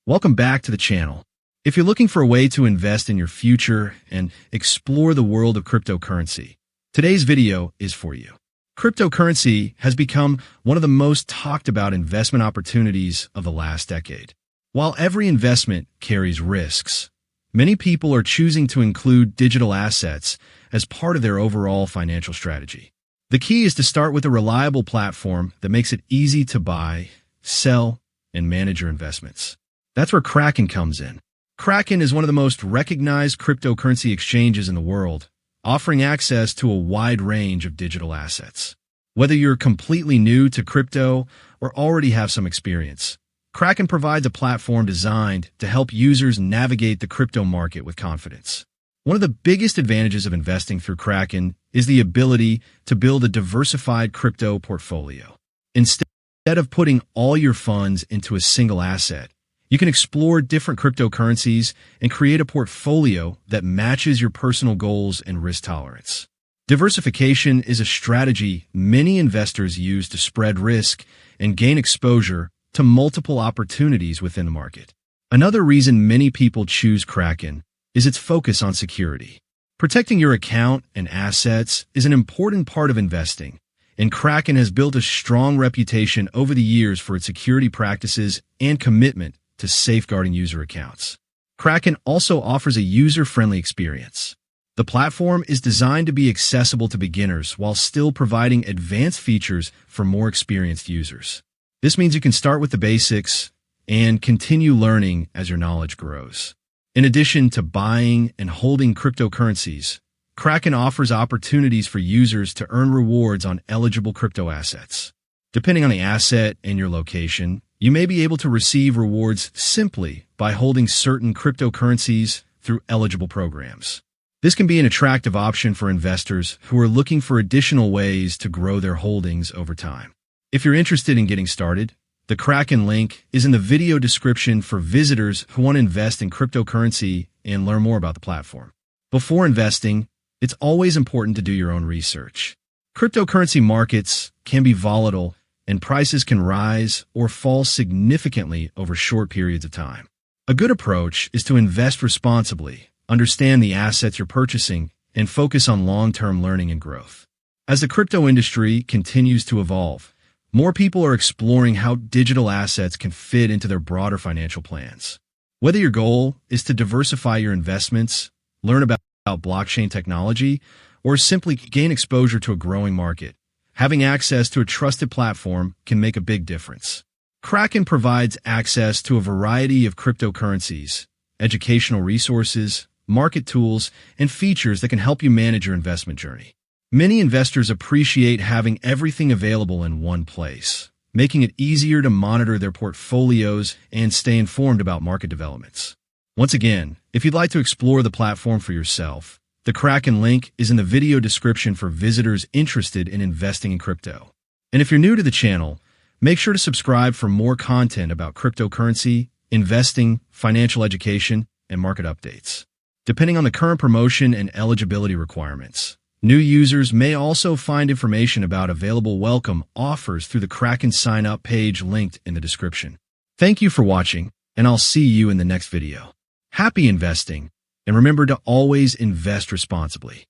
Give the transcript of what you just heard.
Welcome back to the channel. If you're looking for a way to invest in your future and explore the world of cryptocurrency, today's video is for you. Cryptocurrency has become one of the most talked about investment opportunities of the last decade. While every investment carries risks, many people are choosing to include digital assets as part of their overall financial strategy. The key is to start with a reliable platform that makes it easy to buy, sell, and manage your investments. That's where Kraken comes in. Kraken is one of the most recognized cryptocurrency exchanges in the world, offering access to a wide range of digital assets. Whether you're completely new to crypto or already have some experience, Kraken provides a platform designed to help users navigate the crypto market with confidence. One of the biggest advantages of investing through Kraken is the ability to build a diversified crypto portfolio. Instead of putting all your funds into a single asset, you can explore different cryptocurrencies and create a portfolio that matches your personal goals and risk tolerance. Diversification is a strategy many investors use to spread risk and gain exposure to multiple opportunities within the market. Another reason many people choose Kraken is its focus on security. Protecting your account and assets is an important part of investing, and Kraken has built a strong reputation over the years for its security practices and commitment to safeguarding user accounts. Kraken also offers a user-friendly experience. The platform is designed to be accessible to beginners while still providing advanced features for more experienced users. This means you can start with the basics and continue learning as your knowledge grows. In addition to buying and holding cryptocurrencies, Kraken offers opportunities for users to earn rewards on eligible crypto assets. Depending on the asset and your location, you may be able to receive rewards simply by holding certain cryptocurrencies through eligible programs. This can be an attractive option for investors who are looking for additional ways to grow their holdings over time. If you're interested in getting started, the Kraken link is in the video description for visitors who want to invest in cryptocurrency and learn more about the platform. Before investing, it's always important to do your own research. Cryptocurrency markets can be volatile, and prices can rise or fall significantly over short periods of time. A good approach is to invest responsibly, understand the assets you're purchasing, and focus on long-term learning and growth. As the crypto industry continues to evolve, more people are exploring how digital assets can fit into their broader financial plans. Whether your goal is to diversify your investments, learn about blockchain technology, or simply gain exposure to a growing market, having access to a trusted platform can make a big difference. Kraken provides access to a variety of cryptocurrencies, educational resources, market tools, and features that can help you manage your investment journey. Many investors appreciate having everything available in one place, making it easier to monitor their portfolios and stay informed about market developments. Once again, if you'd like to explore the platform for yourself, the Kraken link is in the video description for visitors interested in investing in crypto. And if you're new to the channel, make sure to subscribe for more content about cryptocurrency, investing, financial education, and market updates. Depending on the current promotion and eligibility requirements, new users may also find information about available welcome offers through the Kraken sign-up page linked in the description. Thank you for watching, and I'll see you in the next video. Happy investing! And remember to always invest responsibly.